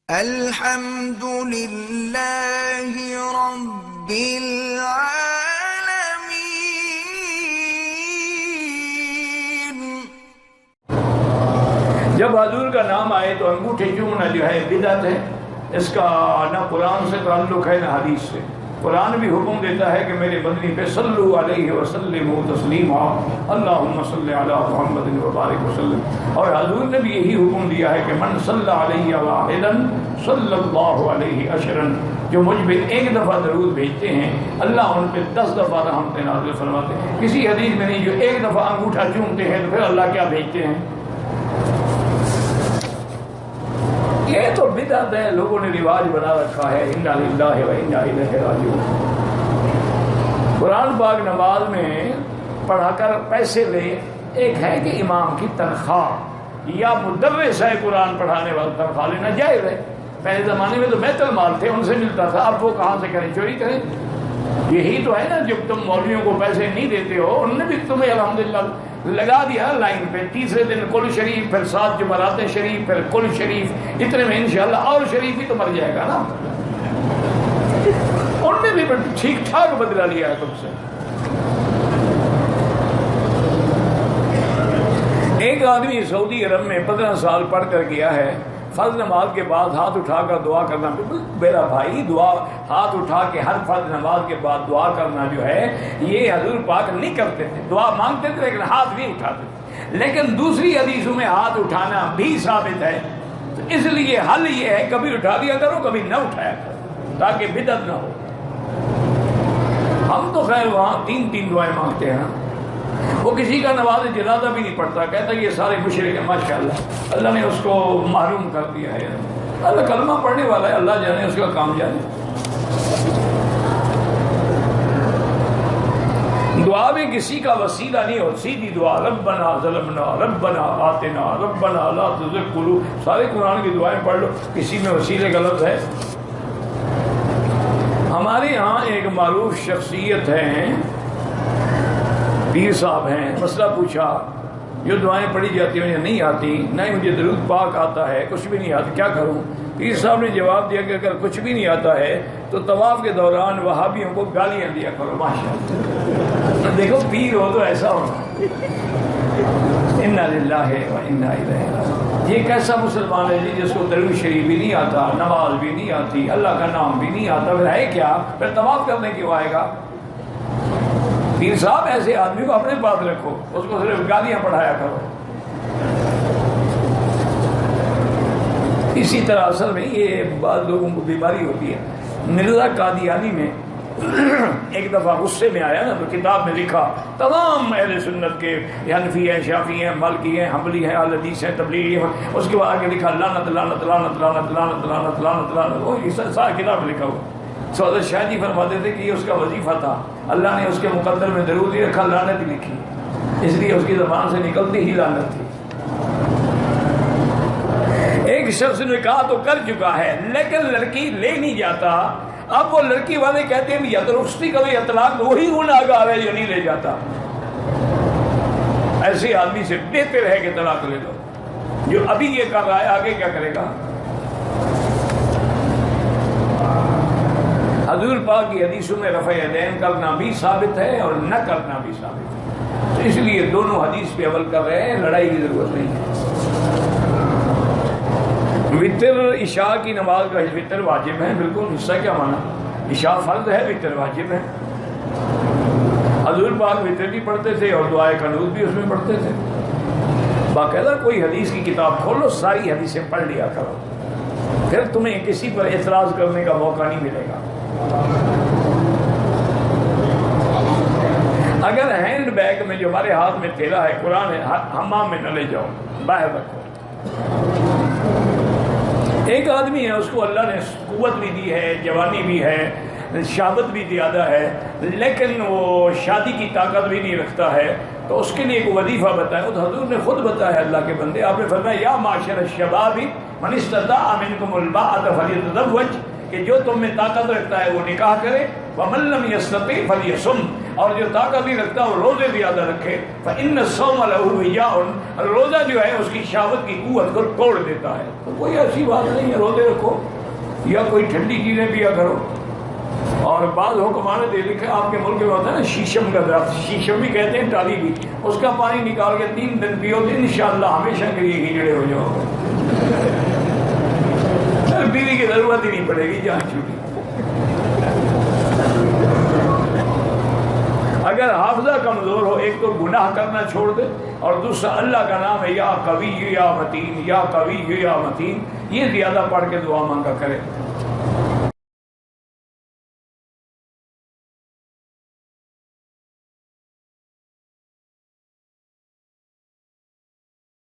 الحمد للہ رب العالمین۔ جب حضور کا نام آئے تو انگوٹھے چومنا جو ہے بدعت ہے، اس کا نہ قرآن سے تعلق ہے نہ حدیث سے۔ قرآن بھی حکم دیتا ہے کہ میرے مدنی پہ صلو علیہ وسلم تسلیما، اللہم صلی علی محمد وبارک وسلم۔ اور حضور نے بھی یہی حکم دیا ہے کہ من صلی علیہ واحدا صلی اللہ علیہ عشرا، جو مجھ پہ ایک دفعہ درود بھیجتے ہیں اللہ ان پہ 10 دفعہ رحمت نازل فرماتے ہیں۔ کسی حدیث میں نہیں، جو ایک دفعہ انگوٹھا چومتے ہیں تو پھر اللہ کیا بھیجتے ہیں؟ یہ تو بدعت ہے، لوگوں نے رواج بنا رکھا ہے۔ انا للہ و انا الیہ راجعون۔ قرآن پاک نماز میں پڑھا کر پیسے لے، ایک ہے کہ امام کی تنخواہ یا مدرس ہے قرآن پڑھانے والا تنخواہ لینا جائز ہے۔ پہلے زمانے میں تو بیت المال تھے، ان سے ملتا تھا، اب وہ کہاں سے کریں؟ چوری کریں؟ یہی تو ہے نا، جب تم مولویوں کو پیسے نہیں دیتے ہو، انہوں نے بھی تمہیں الحمدللہ لگا دیا لائن پہ۔ تیسرے دن کل شریف، پھر 7 جمعرات شریف، پھر کل شریف، اتنے میں انشاءاللہ اور شریف ہی تو مر جائے گا نا۔ انہوں نے بھی ٹھیک ٹھاک بدلا لیا ہے تم سے۔ ایک آدمی سعودی عرب میں 15 سال پڑھ کر گیا ہے، فرض نماز کے بعد ہاتھ اٹھا کر دعا کرنا، میرا بھائی دعا ہاتھ اٹھا کے ہر فرض نماز کے بعد دعا کرنا جو ہے یہ حضور پاک نہیں کرتے تھے۔ دعا مانگتے تھے لیکن ہاتھ نہیں اٹھاتے تھے۔ لیکن دوسری حدیثوں میں ہاتھ اٹھانا بھی ثابت ہے، تو اس لیے حل یہ ہے کبھی اٹھا دیا کرو کبھی نہ اٹھایا کرو تاکہ بدعت نہ ہو۔ ہم تو خیر وہاں 3 دعائیں مانگتے ہیں۔ وہ کسی کا نماز جنازہ بھی نہیں پڑھتا، کہتا ہے یہ سارے مشرک ہیں، ماشاءاللہ اللہ نے اس کو محروم کر دیا ہے۔ اللہ کلمہ پڑھنے والا ہے، اللہ جانے اس کا کام جانے۔ دعا بھی کسی کا وسیلہ نہیں ہو، سیدھی دعا ربنا ظلمنا ربنا آتنا ربنا لا تزغ قلوب، سارے قرآن کی دعائیں پڑھ لو، کسی میں وسیلے کا لفظ ہے؟ ہمارے ہاں ایک معروف شخصیت ہے، پیر صاحب ہیں، مسئلہ پوچھا جو دعائیں پڑھی جاتی ہیں مجھے نہیں آتی، نہ ہی مجھے درود پاک آتا ہے، کچھ بھی نہیں آتا، کیا کروں؟ پیر صاحب نے جواب دیا کہ اگر کچھ بھی نہیں آتا ہے تو طواف کے دوران وہابیوں کو گالیاں دیا کرو۔ ماشاءاللہ، دیکھو پیر ہو تو ایسا ہونا۔ انا للہ و انا الیہ راجعون۔ یہ کیسا مسلمان ہے جی جس کو درود شریف بھی نہیں آتا، نماز بھی نہیں آتی، اللہ کا نام بھی نہیں آتا، پھر ہے کیا؟ پھر طواف کرنے کیوں آئے گا؟ پیر صاحب ایسے آدمی کو اپنے پاس رکھو، اس کو صرف گالیاں پڑھایا کرو۔ اسی طرح اصل میں یہ بعض لوگوں کو بیماری ہوتی ہے۔ مرزا قادیانی میں ایک دفعہ غصے میں آیا نا تو کتاب میں لکھا تمام اہل سنت کے، حنفی ہیں، شافعی ہیں، مالکی ہیں، حنبلی ہیں، اہل حدیث ہیں، تبلیغی ہیں، اس کے بعد آگے لکھا لعنت لعنت لعنت لعنت لعنت لعنت لعنت لعنت، وہ سارا کتاب میں لکھا ہوا۔ سعودت شاہ جی فرماتے تھے کہ یہ اس کا وظیفہ تھا، اللہ نے اس کے مقدر میں درود ہی رکھا، لعنت ہی لکھی، اس لیے اس کی زبان سے نکلتی ہی لعنت تھی۔ ایک شخص نے کہا تو کر چکا ہے لیکن لڑکی لے نہیں جاتا، اب وہ لڑکی والے کہتے ہیں یا تو رخصتی کرو یا طلاق، وہی گنہگار ہے جو نہیں لے جاتا۔ ایسے آدمی سے بہتر ہے کہ طلاق لے لو، جو ابھی یہ کر رہا ہے آگے کیا کرے گا؟ حضور پاک کی حدیثوں میں رفع یدین کرنا بھی ثابت ہے اور نہ کرنا بھی ثابت ہے، تو اس لیے دونوں حدیث پہ عمل کر رہے ہیں، لڑائی کی ضرورت نہیں ہے۔ وتر عشاء کی نماز کا وتر واجب ہے، بالکل، حصہ کیا مانا؟ عشاء فرض ہے، وتر واجب ہے۔ حضور پاک وتر بھی پڑھتے تھے اور دعائے قنوت بھی اس میں پڑھتے تھے۔ باقاعدہ کوئی حدیث کی کتاب کھولو، ساری حدیثیں پڑھ لیا کرو، پھر تمہیں کسی پر اعتراض کرنے کا موقع نہیں ملے گا۔ اگر ہینڈ بیگ میں جو ہمارے ہاتھ میں تھیلا ہے قرآن ہے، حمام میں نہ لے جاؤ، باہر رکھو۔ ایک آدمی ہے، اس کو اللہ نے قوت بھی دی ہے، جوانی بھی ہے، شہوت بھی زیادہ ہے، لیکن وہ شادی کی طاقت بھی نہیں رکھتا ہے، تو اس کے لیے ایک وظیفہ بتایا، تو حضور نے خود بتایا، اللہ کے بندے، آپ نے فرمایا یا معاشر الشباب من استطاع منکم الباءۃ فلیتزوج، کہ جو تم میں طاقت رکھتا ہے وہ نکاح کرے، ومن لم یستطع فلیصم، اور جو طاقت نہیں رکھتا وہ روزے زیادہ رکھے. فإن الصوم له وجاء، روزہ جو ہے اس کی شہوت کی قوت کو توڑ دیتا ہے. تو کوئی ایسی بات نہیں ہے روزے رکھو یا کوئی ٹھنڈی چیزیں پیا کرو. اور بعض حکمانوں نے لکھا آپ کے ملک میں ہوتا ہے نا شیشم کا درخت، شیشم بھی کہتے ہیں ٹالی بھی، اس کا پانی نکال کے 3 دن پیو تو انشاءاللہ ہمیشہ کے لیے ہجڑے ہو جاؤ. بیوی کی ضرورت ہی نہیں پڑے گی جان چھوٹی. اگر حافظہ کمزور ہو، ایک تو گناہ کرنا چھوڑ دے، اور دوسرا اللہ کا نام ہے یا قوی یا متین، یا قوی یا متین، یہ زیادہ پڑھ کے دعا مانگا کرے.